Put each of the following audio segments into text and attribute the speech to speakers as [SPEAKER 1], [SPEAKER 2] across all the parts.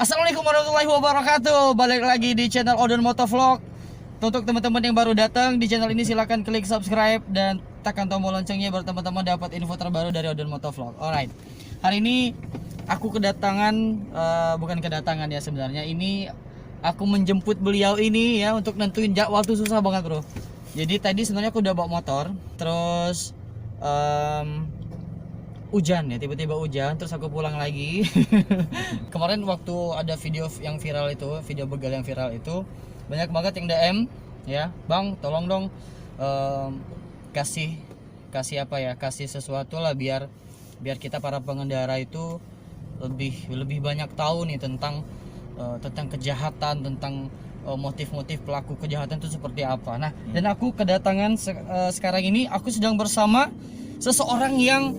[SPEAKER 1] Assalamualaikum warahmatullahi wabarakatuh. Balik lagi di channel Odon Motovlog. Untuk teman-teman yang baru datang di channel ini, silahkan klik subscribe dan tekan tombol loncengnya biar teman-teman dapat info terbaru dari Odon Motovlog. Alright, hari ini aku kedatangan, bukan kedatangan ya sebenarnya. Ini aku menjemput beliau ini ya untuk nentuin jadwal tuh susah banget bro. Jadi tadi sebenarnya aku udah bawa motor, terus hujan ya, tiba-tiba hujan, terus aku pulang lagi. Kemarin waktu ada video yang viral itu, video begal yang viral itu, banyak banget yang DM ya, bang tolong dong kasih apa ya, kasih sesuatu lah biar kita para pengendara itu lebih banyak tahu nih tentang kejahatan, tentang motif-motif pelaku kejahatan itu seperti apa. Nah, dan aku kedatangan sekarang ini aku sedang bersama seseorang yang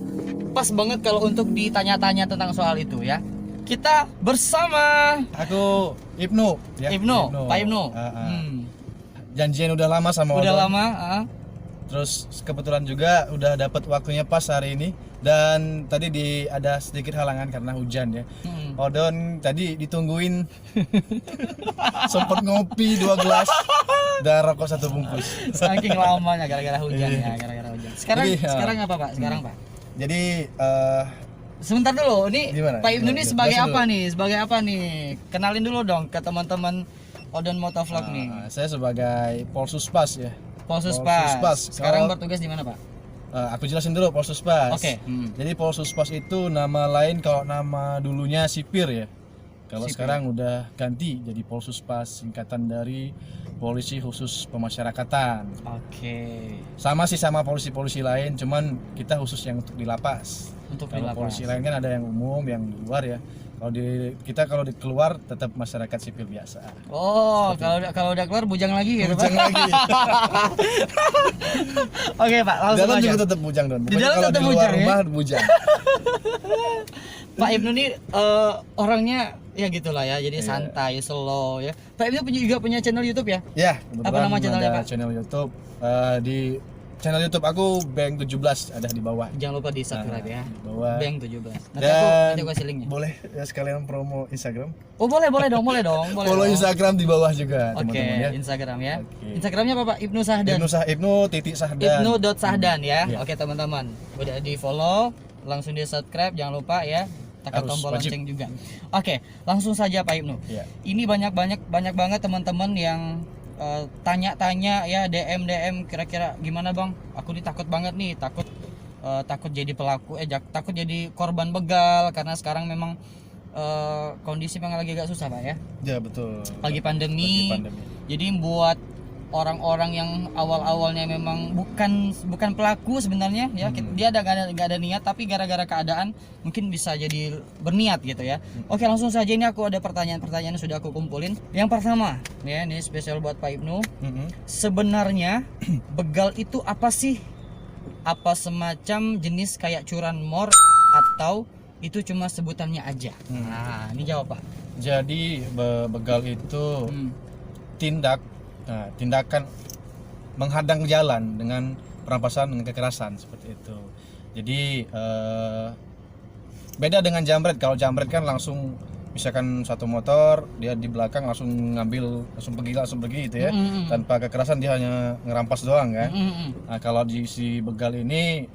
[SPEAKER 1] pas banget kalau untuk ditanya-tanya tentang soal itu ya. Kita bersama
[SPEAKER 2] aku Ibnu ya.
[SPEAKER 1] Ibnu, Pak Ibnu.
[SPEAKER 2] Janjian udah lama sama
[SPEAKER 1] Udah
[SPEAKER 2] Odon.
[SPEAKER 1] lama,
[SPEAKER 2] Terus kebetulan juga udah dapat waktunya pas hari ini, dan tadi ada sedikit halangan karena hujan ya. Odon tadi ditungguin sempet ngopi 2 gelas dan rokok 1 bungkus.
[SPEAKER 1] Saking lamanya gara-gara hujan ya, gara-gara hujan. Sekarang apa Pak? Sekarang Pak.
[SPEAKER 2] Jadi
[SPEAKER 1] Sebentar dulu, ini
[SPEAKER 2] gimana?
[SPEAKER 1] Pak Ibnu ini sebagai
[SPEAKER 2] Jelasin
[SPEAKER 1] apa
[SPEAKER 2] dulu.
[SPEAKER 1] nih? Sebagai apa nih? Kenalin dulu dong ke teman-teman Odon Motovlog nih.
[SPEAKER 2] saya sebagai Polsuspas ya.
[SPEAKER 1] Polsuspas. Sekarang
[SPEAKER 2] Kalau-
[SPEAKER 1] bertugas di mana Pak?
[SPEAKER 2] Aku jelasin dulu Polsuspas.
[SPEAKER 1] Oke.
[SPEAKER 2] Jadi Polsuspas itu nama lain, kalau nama dulunya sipir ya. Kalau
[SPEAKER 1] Sipir.
[SPEAKER 2] sekarang udah ganti jadi Polsuspas, singkatan dari Polisi Khusus Pemasyarakatan.
[SPEAKER 1] Oke.
[SPEAKER 2] Sama sih sama polisi-polisi lain, cuman kita khusus yang untuk di lapas.
[SPEAKER 1] Untuk di
[SPEAKER 2] Kalau
[SPEAKER 1] lapas.
[SPEAKER 2] polisi lain kan ada yang umum, yang di luar ya. Kalau di keluar tetap masyarakat sipil biasa.
[SPEAKER 1] Oh, kalau udah keluar bujang lagi gitu
[SPEAKER 2] Bujang
[SPEAKER 1] Pak.
[SPEAKER 2] lagi.
[SPEAKER 1] Oke Pak,
[SPEAKER 2] Di
[SPEAKER 1] langsung
[SPEAKER 2] dalam
[SPEAKER 1] aja.
[SPEAKER 2] juga tetap bujang don.
[SPEAKER 1] Di
[SPEAKER 2] Pokoknya
[SPEAKER 1] dalam
[SPEAKER 2] kalau
[SPEAKER 1] tetap
[SPEAKER 2] di luar
[SPEAKER 1] bujang, ya?
[SPEAKER 2] rumah bujang.
[SPEAKER 1] Pak Ibnu nih orangnya ya gitulah ya, jadi
[SPEAKER 2] Iya.
[SPEAKER 1] santai, slow ya. Pak Ibnu juga punya channel YouTube ya?
[SPEAKER 2] Ya,
[SPEAKER 1] Apa nama channelnya,
[SPEAKER 2] ada
[SPEAKER 1] Pak?
[SPEAKER 2] channel YouTube. Di channel YouTube aku Bank 17 ada di bawah.
[SPEAKER 1] Jangan lupa di subscribe ya.
[SPEAKER 2] Di bawah.
[SPEAKER 1] Bank 17. Nanti
[SPEAKER 2] Dan
[SPEAKER 1] aku kasih linknya.
[SPEAKER 2] boleh ya sekalian promo Instagram.
[SPEAKER 1] Oh boleh dong. Boleh
[SPEAKER 2] Follow
[SPEAKER 1] dong.
[SPEAKER 2] Instagram di bawah juga
[SPEAKER 1] Oke,
[SPEAKER 2] teman-teman ya.
[SPEAKER 1] Instagram ya.
[SPEAKER 2] Oke.
[SPEAKER 1] Instagramnya apa Pak? Ibnu Sahdan.
[SPEAKER 2] Ibnu titik Sahdan.
[SPEAKER 1] Ibnu.Sahdan ya.
[SPEAKER 2] Iya.
[SPEAKER 1] Oke teman-teman, udah di follow, langsung di subscribe, jangan lupa ya, tekan
[SPEAKER 2] Harus,
[SPEAKER 1] tombol
[SPEAKER 2] wajib.
[SPEAKER 1] lonceng juga. Oke, langsung saja Pak Ibnu.
[SPEAKER 2] Iya.
[SPEAKER 1] Ini banyak banget teman-teman yang tanya-tanya ya, DM kira-kira gimana bang? Aku nih takut banget nih, takut jadi pelaku, takut jadi korban begal karena sekarang memang kondisi memang lagi agak susah Pak ya.
[SPEAKER 2] Ya betul.
[SPEAKER 1] Lagi pandemi.
[SPEAKER 2] Lagi pandemi.
[SPEAKER 1] Jadi buat orang-orang yang awal-awalnya memang bukan pelaku sebenarnya ya, dia nggak ada niat, tapi gara-gara keadaan mungkin bisa jadi berniat gitu ya. Oke, langsung saja, ini aku ada pertanyaan yang sudah aku kumpulin. Yang pertama ya, ini spesial buat Pak Ibnu. Sebenarnya begal itu apa sih? Apa semacam jenis kayak curanmor atau itu cuma sebutannya aja? Nah, ini jawab Pak.
[SPEAKER 2] Jadi begal itu tindakan menghadang jalan dengan perampasan, dengan kekerasan seperti itu. Jadi beda dengan jambret. Kalau jambret kan langsung, misalkan satu motor dia di belakang langsung ngambil, langsung pergi gitu ya, tanpa kekerasan, dia hanya ngerampas doang kan. Nah, kalau di si begal ini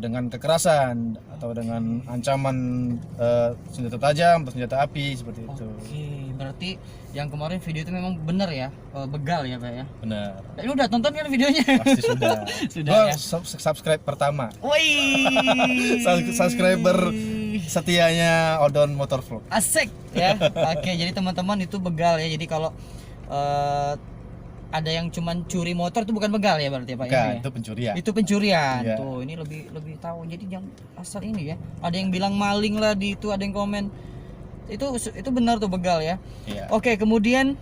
[SPEAKER 2] dengan kekerasan atau dengan ancaman senjata tajam atau senjata api seperti itu.
[SPEAKER 1] Oke, berarti yang kemarin video itu memang benar ya, begal ya Pak ya.
[SPEAKER 2] Benar.
[SPEAKER 1] Ini udah tonton kan videonya?
[SPEAKER 2] Pasti sudah.
[SPEAKER 1] Sudah
[SPEAKER 2] Gua
[SPEAKER 1] ya.
[SPEAKER 2] Subscribe pertama.
[SPEAKER 1] Wih.
[SPEAKER 2] Subscriber setianya Odon Motovlog.
[SPEAKER 1] Asik ya. Oke, jadi teman-teman itu begal ya. Jadi kalau ada yang cuman curi motor itu bukan begal ya berarti Pak
[SPEAKER 2] Bukan,
[SPEAKER 1] ya?
[SPEAKER 2] itu pencurian.
[SPEAKER 1] Itu pencurian.
[SPEAKER 2] Iya.
[SPEAKER 1] Tuh, ini lebih tahu. Jadi jangan asal ini ya. Ada yang bilang maling lah di itu, ada yang komen. Itu benar tuh begal ya.
[SPEAKER 2] Iya.
[SPEAKER 1] Oke, kemudian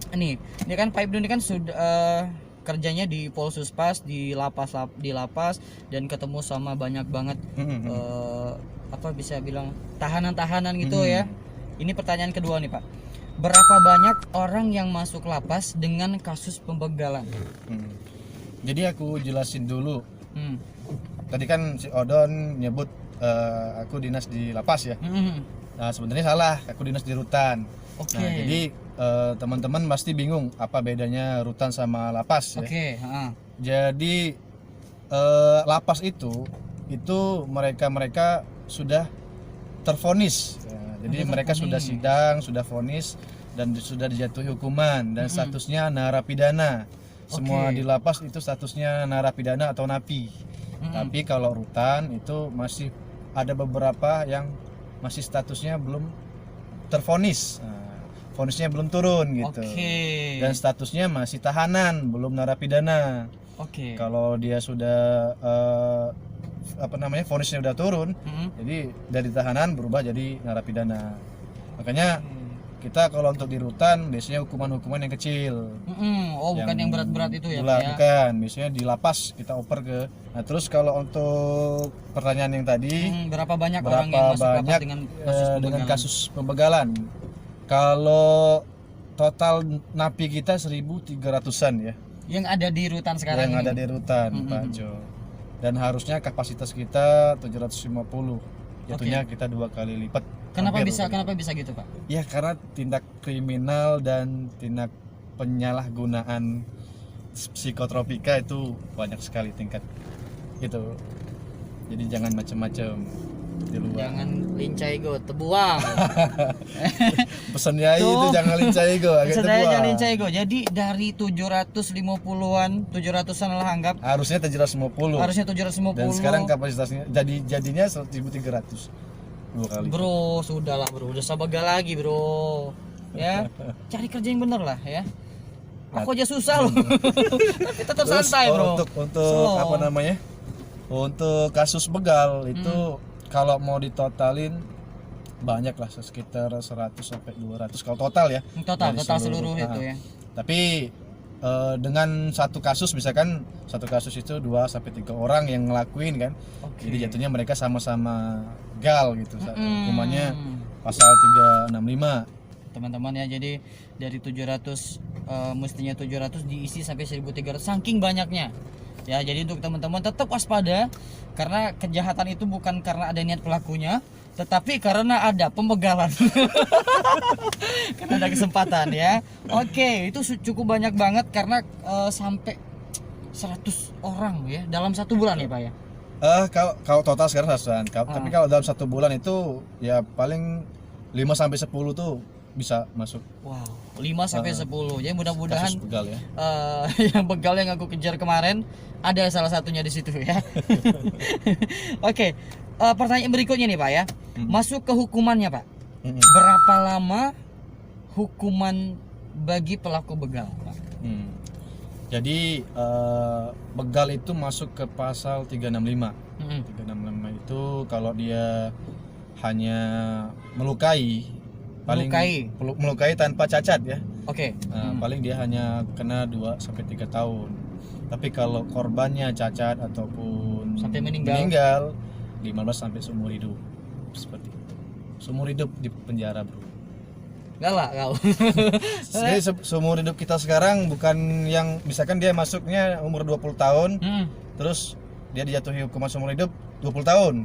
[SPEAKER 1] ini kan Pak Ibnu ini kan sudah kerjanya di Polsuspas, di lapas dan ketemu sama banyak banget apa bisa bilang tahanan-tahanan gitu ya. Ini pertanyaan kedua nih Pak. Berapa banyak orang yang masuk lapas dengan kasus pembegalan?
[SPEAKER 2] Jadi aku jelasin dulu. Tadi kan si Odon nyebut aku dinas di lapas ya. Nah, sebenarnya salah, aku dinas di rutan.
[SPEAKER 1] Oke.
[SPEAKER 2] Nah, jadi teman-teman pasti bingung apa bedanya rutan sama lapas ya.
[SPEAKER 1] Oke, heeh.
[SPEAKER 2] Jadi lapas itu mereka sudah tervonis. Ya, jadi
[SPEAKER 1] Udah
[SPEAKER 2] mereka sudah
[SPEAKER 1] tervonis.
[SPEAKER 2] sidang, sudah vonis dan sudah dijatuhi hukuman dan statusnya narapidana. Semua
[SPEAKER 1] Oke.
[SPEAKER 2] di lapas itu statusnya narapidana atau napi. Tapi kalau rutan itu masih ada beberapa yang masih statusnya belum tervonis. Nah, vonisnya belum turun gitu.
[SPEAKER 1] Oke.
[SPEAKER 2] Dan statusnya masih tahanan, belum narapidana.
[SPEAKER 1] Oke.
[SPEAKER 2] Kalau dia sudah vonisnya udah turun, jadi dari tahanan berubah jadi narapidana. Makanya kita kalau untuk di rutan biasanya hukuman-hukuman yang kecil.
[SPEAKER 1] Oh, bukan yang berat-berat itu ya, Pak ya?
[SPEAKER 2] Bukan, biasanya di lapas kita oper ke. Nah, terus kalau untuk pertanyaan yang tadi,
[SPEAKER 1] Berapa banyak orang yang masuk lapas dengan kasus
[SPEAKER 2] dengan
[SPEAKER 1] pembegalan?
[SPEAKER 2] kasus pembegalan? Kalau total napi kita 1.300-an ya.
[SPEAKER 1] Yang ada di rutan sekarang
[SPEAKER 2] yang
[SPEAKER 1] ini.
[SPEAKER 2] ada di rutan, Pak Jo. Dan harusnya kapasitas kita 750. Jatuhnya kita 2 kali lipat.
[SPEAKER 1] Kenapa
[SPEAKER 2] Hampir.
[SPEAKER 1] bisa gitu, Pak?
[SPEAKER 2] Ya karena tindak kriminal dan tindak penyalahgunaan psikotropika itu banyak sekali tingkat itu. Jadi jangan macam-macam di luar.
[SPEAKER 1] Jangan lincai go, tebuang.
[SPEAKER 2] Pesan Yai itu jangan lincai go, agak
[SPEAKER 1] Saya
[SPEAKER 2] tebuang.
[SPEAKER 1] jangan lincai go. Jadi dari 750-an, 700-an lah anggap.
[SPEAKER 2] Harusnya 750.
[SPEAKER 1] Harusnya 750.
[SPEAKER 2] Dan sekarang kapasitasnya jadinya 1.300. 2 kali.
[SPEAKER 1] Bro, sudahlah bro, udah sabaga lagi bro. Ya, cari kerja yang bener lah ya. Aku aja susah loh. Tapi tetap
[SPEAKER 2] Terus,
[SPEAKER 1] santai bro.
[SPEAKER 2] Untuk
[SPEAKER 1] Slow.
[SPEAKER 2] apa namanya? Untuk kasus begal itu kalau mau ditotalin banyak lah sekitar 100 sampai 200 kalau total ya.
[SPEAKER 1] Total
[SPEAKER 2] Dari
[SPEAKER 1] seluruh itu ya.
[SPEAKER 2] Tapi dengan satu kasus misalkan satu kasus itu 2 sampai 3 orang yang ngelakuin kan.
[SPEAKER 1] Oke.
[SPEAKER 2] Jadi jatuhnya mereka sama-sama gal gitu. Hukumannya pasal 365.
[SPEAKER 1] Teman-teman ya, jadi dari 700 mestinya 700 diisi sampai 1.300 saking banyaknya. Ya, jadi untuk teman-teman tetap waspada karena kejahatan itu bukan karena ada niat pelakunya, tetapi karena ada pembegalan. Karena ada kesempatan ya. Oke, itu cukup banyak banget karena sampai 100 orang ya dalam 1 bulan ya, Pak ya.
[SPEAKER 2] Kalau total sekarang 100-an. Tapi kalau dalam 1 bulan itu ya paling 5 sampai 10 tuh bisa masuk.
[SPEAKER 1] Wow, 5 sampai 10. Jadi mudah-mudahan
[SPEAKER 2] Kasus begal ya.
[SPEAKER 1] Yang begal yang aku kejar kemarin ada salah satunya di situ ya. Oke, pertanyaan berikutnya nih Pak ya. Masuk ke hukumannya Pak. Berapa lama hukuman bagi pelaku begal Pak?
[SPEAKER 2] Jadi begal itu masuk ke pasal 365. 365 itu kalau dia hanya melukai melukai tanpa cacat ya.
[SPEAKER 1] Oke.
[SPEAKER 2] Paling dia hanya kena 2 sampai 3 tahun. Tapi kalau korbannya cacat ataupun
[SPEAKER 1] sampai meninggal
[SPEAKER 2] 15 sampai seumur hidup. Seperti itu. Seumur hidup di penjara, Bro.
[SPEAKER 1] Galak kau.
[SPEAKER 2] Jadi seumur hidup kita sekarang bukan yang misalkan dia masuknya umur 20 tahun. Terus dia dijatuhi hukuman seumur hidup 20 tahun.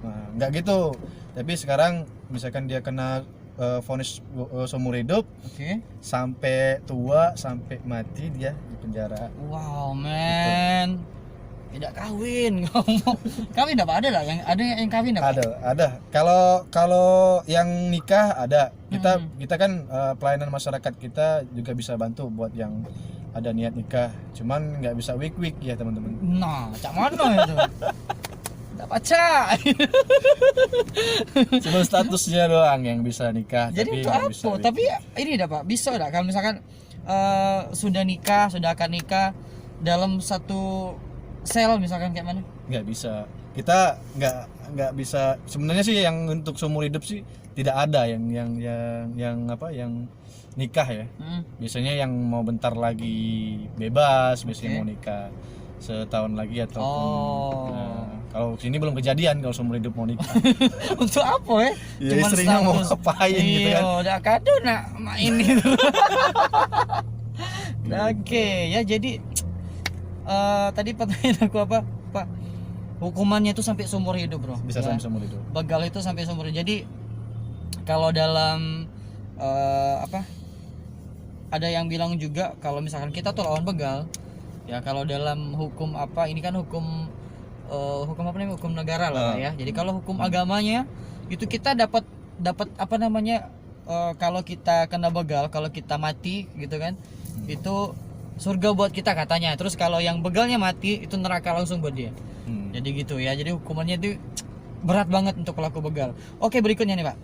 [SPEAKER 2] Nah, enggak gitu. Tapi sekarang misalkan dia kena vonis seumur hidup, sampai tua, sampai mati dia di penjara.
[SPEAKER 1] Wow, man. Tidak kawin ngomong. Kawin apa ada lah yang kawin apa?
[SPEAKER 2] Ada. Kalau yang nikah ada. Kita kan pelayanan masyarakat kita juga bisa bantu buat yang ada niat nikah. Cuman nggak bisa week ya, teman-teman.
[SPEAKER 1] Nah, cak mana itu? Tidak baca.
[SPEAKER 2] Cuma statusnya doang yang bisa nikah.
[SPEAKER 1] Jadi untuk apa? Tapi ini dah Pak, bisa dah kalau misalkan sudah nikah, sudah akan nikah dalam satu sel misalkan kayak mana?
[SPEAKER 2] Nggak bisa. Kita nggak bisa. Sebenarnya sih yang untuk seumur hidup sih tidak ada yang nikah ya. Biasanya yang mau bentar lagi bebas, biasanya mau nikah setahun lagi ataupun kalau sini belum kejadian kalau seumur hidup mau nikah.
[SPEAKER 1] Untuk apa ya?
[SPEAKER 2] Cuman istrinya mau ngapain gitu kan.
[SPEAKER 1] Udah kado nak main itu. Oke, ya jadi tadi pertanyaan aku apa, Pak? Hukumannya itu sampai seumur hidup, Bro.
[SPEAKER 2] Bisa sampai seumur hidup.
[SPEAKER 1] Begal itu sampai seumur hidup. Jadi kalau dalam apa? Ada yang bilang juga kalau misalkan kita tuh lawan begal, ya kalau dalam hukum apa ini kan hukum hukum apa namanya, hukum negara lah ya. Jadi kalau hukum agamanya itu kita dapat apa namanya, kalau kita kena begal, kalau kita mati gitu kan, itu surga buat kita katanya. Terus kalau yang begalnya mati itu neraka langsung buat dia. Jadi gitu ya. Jadi hukumannya itu berat banget untuk pelaku begal. Oke, berikutnya nih Pak.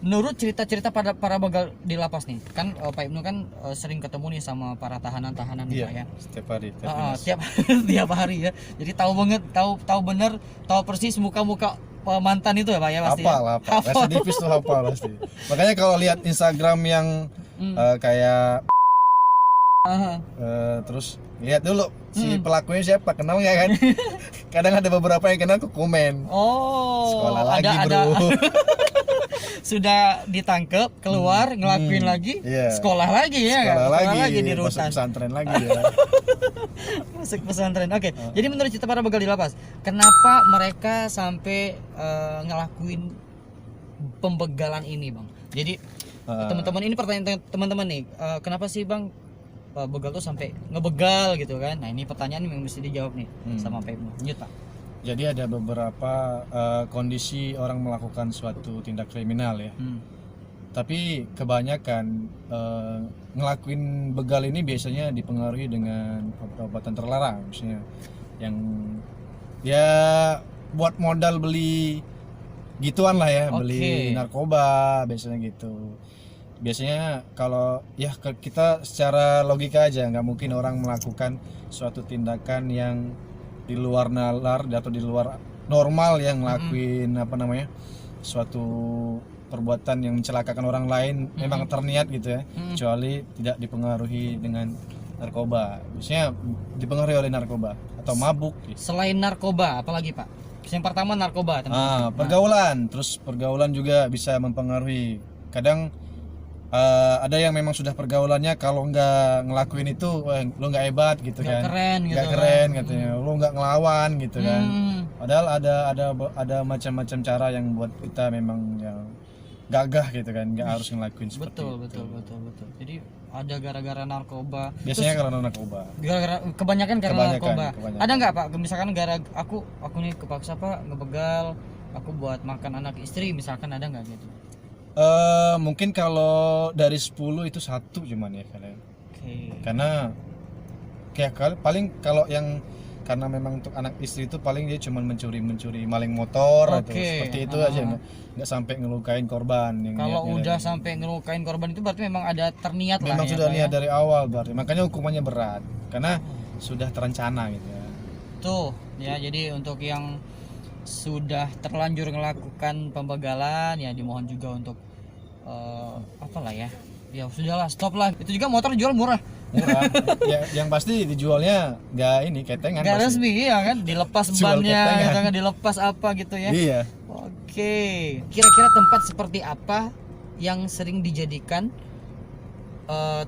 [SPEAKER 1] Menurut cerita-cerita para begal di lapas nih, kan Pak Ibnu kan sering ketemu nih sama para tahanan-tahanan nih Pak ya.
[SPEAKER 2] Setiap hari.
[SPEAKER 1] Tiap hari ya. Jadi tahu banget, tahu bener, tahu persis muka-muka mantan itu ya Pak ya pasti.
[SPEAKER 2] Hafal. Residivis tuh hafal pasti. Makanya kalau lihat Instagram yang kayak terus lihat dulu si pelakunya siapa, kenal nggak kan? Kadang ada beberapa yang kenal, ke komen. Sekolah lagi bro.
[SPEAKER 1] Sudah ditangkap, keluar, ngelakuin lagi, sekolah lagi ya.
[SPEAKER 2] Sekolah
[SPEAKER 1] lagi di rutan.
[SPEAKER 2] Masuk pesantren lagi ya.
[SPEAKER 1] Masuk pesantren. Oke. Jadi menurut cerita para begal di lapas, kenapa mereka sampai ngelakuin pembegalan ini, Bang? Jadi teman-teman, ini pertanyaan teman-teman nih, kenapa sih Bang begal tuh sampai ngebegal gitu kan? Nah, ini pertanyaan yang mesti dijawab nih sama Pak Ibnu. Lanjut Pak.
[SPEAKER 2] Jadi ada beberapa kondisi orang melakukan suatu tindak kriminal ya. Tapi kebanyakan ngelakuin begal ini biasanya dipengaruhi dengan obat-obatan terlarang, misalnya yang ya buat modal beli gituan lah ya, beli narkoba biasanya gitu. Biasanya kalau ya kita secara logika aja, nggak mungkin orang melakukan suatu tindakan yang di luar nalar atau di luar normal, yang ngelakuin apa namanya, suatu perbuatan yang mencelakakan orang lain memang terniat gitu ya, kecuali tidak dipengaruhi dengan narkoba. Biasanya dipengaruhi oleh narkoba atau mabuk gitu.
[SPEAKER 1] Selain narkoba apalagi Pak? Yang pertama narkoba,
[SPEAKER 2] pergaulan. Terus pergaulan juga bisa mempengaruhi. Kadang ada yang memang sudah pergaulannya, kalau nggak ngelakuin itu lo nggak hebat gitu kan, nggak keren katanya, lo nggak ngelawan gitu kan. Padahal ada macam-macam cara yang buat kita memang yang gagah gitu kan, nggak harus ngelakuin seperti itu. Betul.
[SPEAKER 1] Jadi ada gara-gara narkoba.
[SPEAKER 2] Biasanya karena narkoba.
[SPEAKER 1] Kebanyakan karena narkoba. Ada nggak Pak? Misalkan aku nih kepaksa Pak ngebegal, aku buat makan anak istri misalkan, ada nggak gitu?
[SPEAKER 2] Mungkin kalau dari 10 itu 1 cuman ya kalian. Karena kayak paling kalau yang karena memang untuk anak istri itu paling dia cuma mencuri maling motor atau seperti itu aja, nggak sampai ngelukain korban.
[SPEAKER 1] Kalau udah sampai ngelukain korban itu berarti memang ada terniat lah.
[SPEAKER 2] Memang sudah niat dari awal berarti, makanya hukumannya berat karena sudah terencana gitu ya.
[SPEAKER 1] Tuh ya, jadi untuk yang sudah terlanjur melakukan pembegalan ya dimohon juga untuk apalah ya sudahlah, stop lah. Itu juga motor jual murah.
[SPEAKER 2] Ya, yang pasti dijualnya nggak ini ketengan,
[SPEAKER 1] nggak resmi ya kan, dilepas bannya gitu kan, dilepas apa gitu ya.
[SPEAKER 2] Iya.
[SPEAKER 1] Oke, kira-kira tempat seperti apa yang sering dijadikan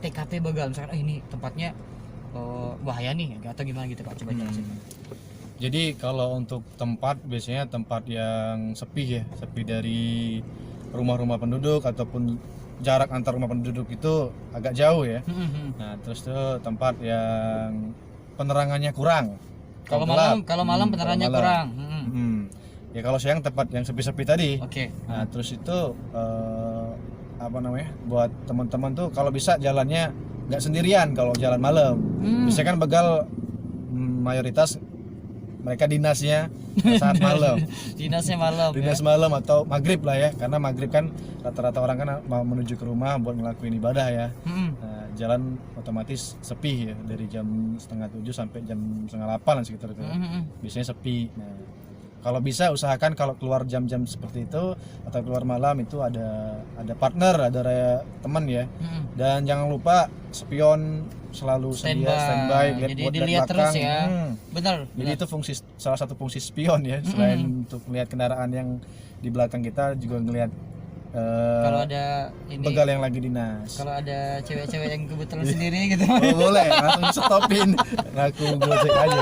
[SPEAKER 1] TKP begal, misalkan ini tempatnya bahaya nih atau gimana gitu Pak, coba jelasin.
[SPEAKER 2] Jadi kalau untuk tempat, biasanya tempat yang sepi ya, sepi dari rumah-rumah penduduk ataupun jarak antar rumah penduduk itu agak jauh ya. Nah, terus tuh tempat yang penerangannya kurang.
[SPEAKER 1] Kalau malam penerangannya kurang.
[SPEAKER 2] Ya kalau siang tempat yang sepi-sepi tadi. Nah, terus itu apa namanya? Buat teman-teman tuh kalau bisa jalannya nggak sendirian kalau jalan malam. Biasanya kan begal mayoritas mereka dinasnya saat malam. Dinas malam atau maghrib lah ya, karena maghrib kan rata-rata orang kan mau menuju ke rumah buat ngelakuin ibadah ya. Nah, jalan otomatis sepi ya, dari jam 6:30 sampai jam 7:30 sekitar itu. Biasanya sepi. Nah, kalau bisa usahakan kalau keluar jam-jam seperti itu atau keluar malam itu ada partner, ada teman ya. Dan jangan lupa spion selalu standby,
[SPEAKER 1] dilihat terus ya. Benar.
[SPEAKER 2] Jadi itu salah satu fungsi spion ya, selain untuk melihat kendaraan yang di belakang kita, juga ngelihat
[SPEAKER 1] kalau ada ini
[SPEAKER 2] begal yang lagi dinas.
[SPEAKER 1] Kalau ada cewek-cewek yang kebetulan sendiri gitu.
[SPEAKER 2] Boleh langsung stopin, ngaku gojek aja.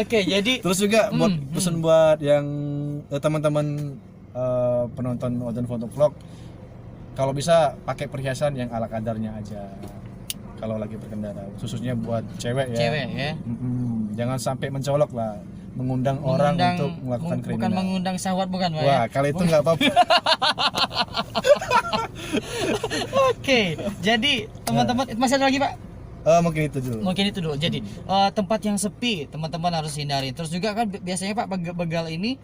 [SPEAKER 1] Oke, jadi
[SPEAKER 2] terus juga buat pesan buat yang teman-teman penonton Odon Motovlog, kalau bisa pakai perhiasan yang ala kadarnya aja kalau lagi berkendara, khususnya buat cewek ya.
[SPEAKER 1] Cewek ya.
[SPEAKER 2] Jangan sampai mencolok lah, mengundang orang untuk melakukan kriminal.
[SPEAKER 1] Bukan mengundang syahwat, bukan Pak?
[SPEAKER 2] Wah,
[SPEAKER 1] Ya?
[SPEAKER 2] kalau itu nggak apa-apa.
[SPEAKER 1] Oke, jadi teman-teman masih ada lagi Pak?
[SPEAKER 2] Mungkin itu dulu.
[SPEAKER 1] Mungkin itu dulu. Jadi tempat yang sepi teman-teman harus hindari. Terus juga kan biasanya Pak begal ini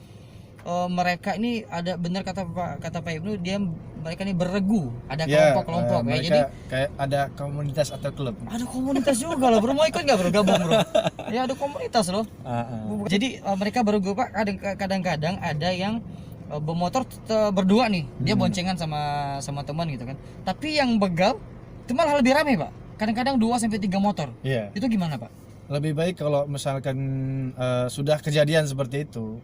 [SPEAKER 1] mereka ini ada benar kata Pak Ibnu, mereka ini berregu, ada kelompok-kelompok ya. Jadi
[SPEAKER 2] kayak ada komunitas atau klub.
[SPEAKER 1] ada komunitas juga loh bro, mau ikut nggak bro, gabung bro? Ya ada komunitas loh. Jadi mereka beregu Pak, kadang-kadang ada yang bermotor berdua nih, dia boncengan sama teman gitu kan. Tapi yang begal itu malah lebih ramai Pak. Kadang-kadang 2-3 motor.
[SPEAKER 2] Iya.
[SPEAKER 1] Itu gimana Pak?
[SPEAKER 2] Lebih baik kalau misalkan sudah kejadian seperti itu,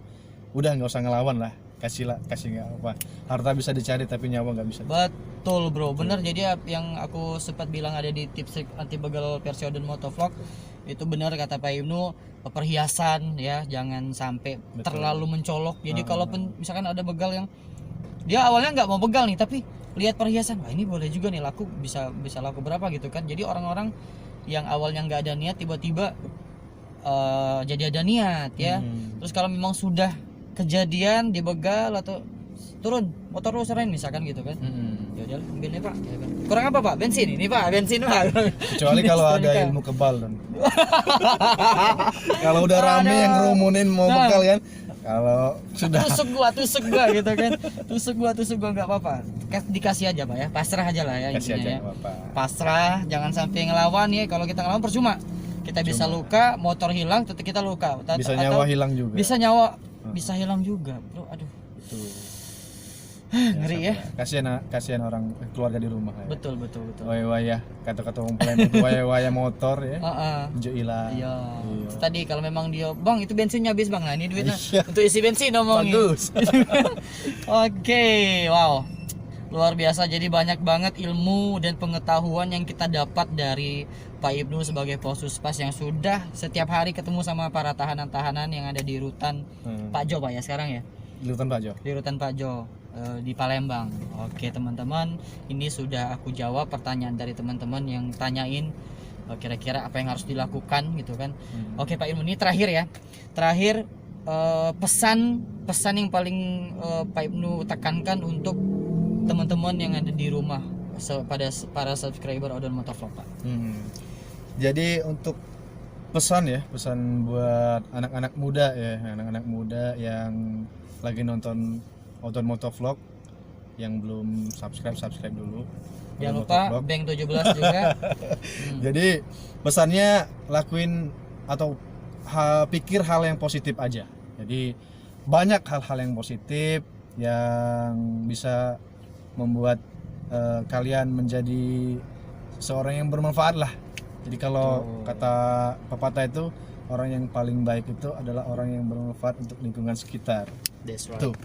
[SPEAKER 2] udah nggak usah ngelawan lah, kasih nggak apa, harta bisa dicari tapi nyawa nggak bisa.
[SPEAKER 1] Betul bro, bener. Jadi yang aku sempat bilang ada di tips anti begal versi Odon Motovlog itu benar kata Pak Ibnu, perhiasan ya jangan sampai terlalu mencolok. Jadi kalaupun misalkan ada begal yang dia awalnya nggak mau begal nih, tapi lihat perhiasan, wah ini boleh juga nih laku, bisa laku berapa gitu kan. Jadi orang-orang yang awalnya nggak ada niat tiba-tiba jadi ada niat ya. Terus kalau memang sudah kejadian dibegal atau turun motor lu serain misalkan gitu kan, ya udah ambil nih Pak ya kan. Kurang apa Pak? Bensin ini Pak, bensin Pak.
[SPEAKER 2] Kecuali kalau ada ilmu kebal kan. Kalau udah rame yang ngerumunin mau begal kan, kalau sudah
[SPEAKER 1] tusuk gua gitu kan, tusuk gua nggak apa-apa, dikasih aja Pak ya, pasrah aja lah ya
[SPEAKER 2] kasih
[SPEAKER 1] intinya
[SPEAKER 2] aja
[SPEAKER 1] ya.
[SPEAKER 2] nggak apa-apa.
[SPEAKER 1] Pasrah, jangan sampai ngelawan ya. Kalau kita ngelawan percuma, kita bisa luka, motor hilang, tetap kita luka.
[SPEAKER 2] Bisa nyawa hilang juga.
[SPEAKER 1] Bisa nyawa bisa hilang juga bro, aduh.
[SPEAKER 2] Betul.
[SPEAKER 1] Ngeri ya.
[SPEAKER 2] Kasihan orang keluarga di rumah ya.
[SPEAKER 1] Betul.
[SPEAKER 2] Waya kata-kata umpulan itu waya motor ya. Unjuk hilang.
[SPEAKER 1] Iya. Tadi kalau memang dia, "Bang, itu bensinnya habis, Bang." Nah, ini duitnya
[SPEAKER 2] Iya.
[SPEAKER 1] untuk isi bensin ngomongin.
[SPEAKER 2] Bagus.
[SPEAKER 1] Oke, wow. Luar biasa. Jadi banyak banget ilmu dan pengetahuan yang kita dapat dari Pak Ibnu sebagai Polsuspas yang sudah setiap hari ketemu sama para tahanan-tahanan yang ada di rutan Pak Jo Pak ya sekarang ya.
[SPEAKER 2] Di rutan Pak Jo.
[SPEAKER 1] Di rutan Pak Jo di Palembang. Oke teman-teman, ini sudah aku jawab pertanyaan dari teman-teman yang tanyain kira-kira apa yang harus dilakukan gitu kan. Oke Pak Ibnu, ini terakhir ya. Terakhir pesan yang paling Pak Ibnu tekankan untuk teman-teman yang ada di rumah pada para subscriber Odon Motovlog Pak.
[SPEAKER 2] Jadi untuk pesan buat anak-anak muda yang lagi nonton Odon Motovlog, yang belum subscribe dulu.
[SPEAKER 1] Jangan lupa Bank 17 juga.
[SPEAKER 2] Jadi pesannya lakuin atau pikir hal yang positif aja. Jadi banyak hal-hal yang positif yang bisa membuat kalian menjadi seorang yang bermanfaat lah. Jadi kalau kata pepatah itu, orang yang paling baik itu adalah orang yang bermanfaat untuk lingkungan sekitar.
[SPEAKER 1] That's right.
[SPEAKER 2] Tuh,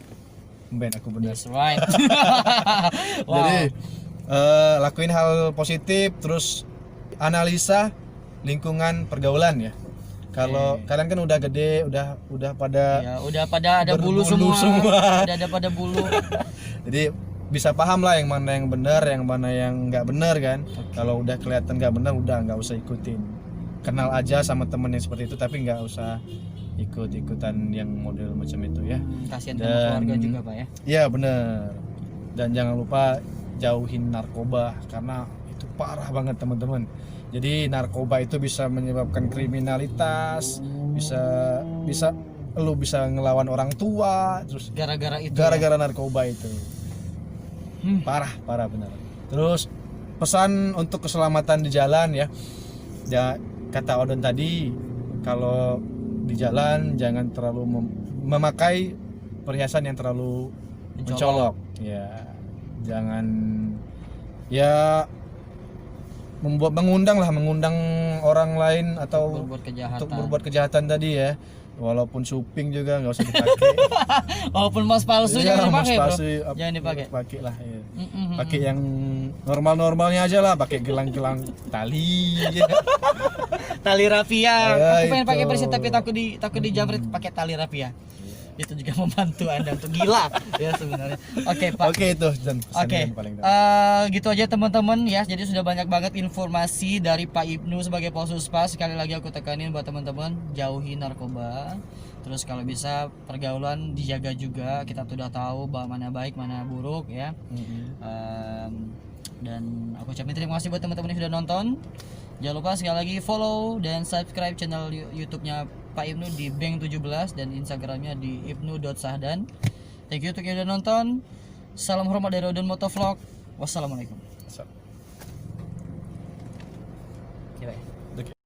[SPEAKER 2] Ben aku benar.
[SPEAKER 1] That's right. Wow.
[SPEAKER 2] Jadi lakuin hal positif, terus analisa lingkungan pergaulan ya. Kalau kalian kan udah gede, udah pada
[SPEAKER 1] ya, udah pada ada bulu semua. Udah ada pada bulu.
[SPEAKER 2] Jadi bisa paham lah yang mana yang benar, yang mana yang nggak benar kan. Kalau udah kelihatan nggak benar, udah nggak usah ikutin. Kenal aja sama temen yang seperti itu, tapi nggak usah ikut-ikutan yang model macam itu ya.
[SPEAKER 1] Kasihan sama keluarga juga Pak ya.
[SPEAKER 2] Iya bener. Dan jangan lupa jauhin narkoba, karena itu parah banget teman-teman. Jadi narkoba itu bisa menyebabkan kriminalitas, bisa lu bisa ngelawan orang tua, terus
[SPEAKER 1] gara-gara itu.
[SPEAKER 2] Gara-gara narkoba itu. Parah benar. Terus pesan untuk keselamatan di jalan ya. Kata Odon tadi, kalau di jalan jangan terlalu memakai perhiasan yang terlalu mencolok. Ya, jangan ya mengundang orang lain atau untuk berbuat kejahatan tadi ya. Walaupun shopping juga nggak usah dipakai.
[SPEAKER 1] Walaupun mas palsu jangan dipakai bro.
[SPEAKER 2] Jangan dipakai. Pakai lah. Ya. Pakai yang normalnya aja lah. Pakai gelang-gelang tali. Ya.
[SPEAKER 1] Tali rapia.
[SPEAKER 2] Ya,
[SPEAKER 1] aku pengen pakai persen tapi takut dijamret pakai tali rapia. itu juga membantu Anda untuk gila ya sebenarnya. Oke Pak.
[SPEAKER 2] Oke itu dan pesan
[SPEAKER 1] Oke,
[SPEAKER 2] yang paling dalam.
[SPEAKER 1] gitu aja teman-teman ya. Jadi sudah banyak banget informasi dari Pak Ibnu sebagai Polsuspa. Sekali lagi aku tekanin buat teman-teman, jauhi narkoba. Terus kalau bisa pergaulan dijaga juga. Kita sudah tahu bahwa mana baik, mana buruk ya. Dan aku ucapin terima kasih buat teman-teman yang sudah nonton. Jangan lupa sekali lagi follow dan subscribe channel YouTube-nya Pak Ibnu di Bank17 dan Instagramnya di ibnu.sahdan. Thank you untuk yang sudah nonton. Salam hormat dari Odon Motovlog. Wassalamualaikum.
[SPEAKER 2] So.
[SPEAKER 1] Oke, bye.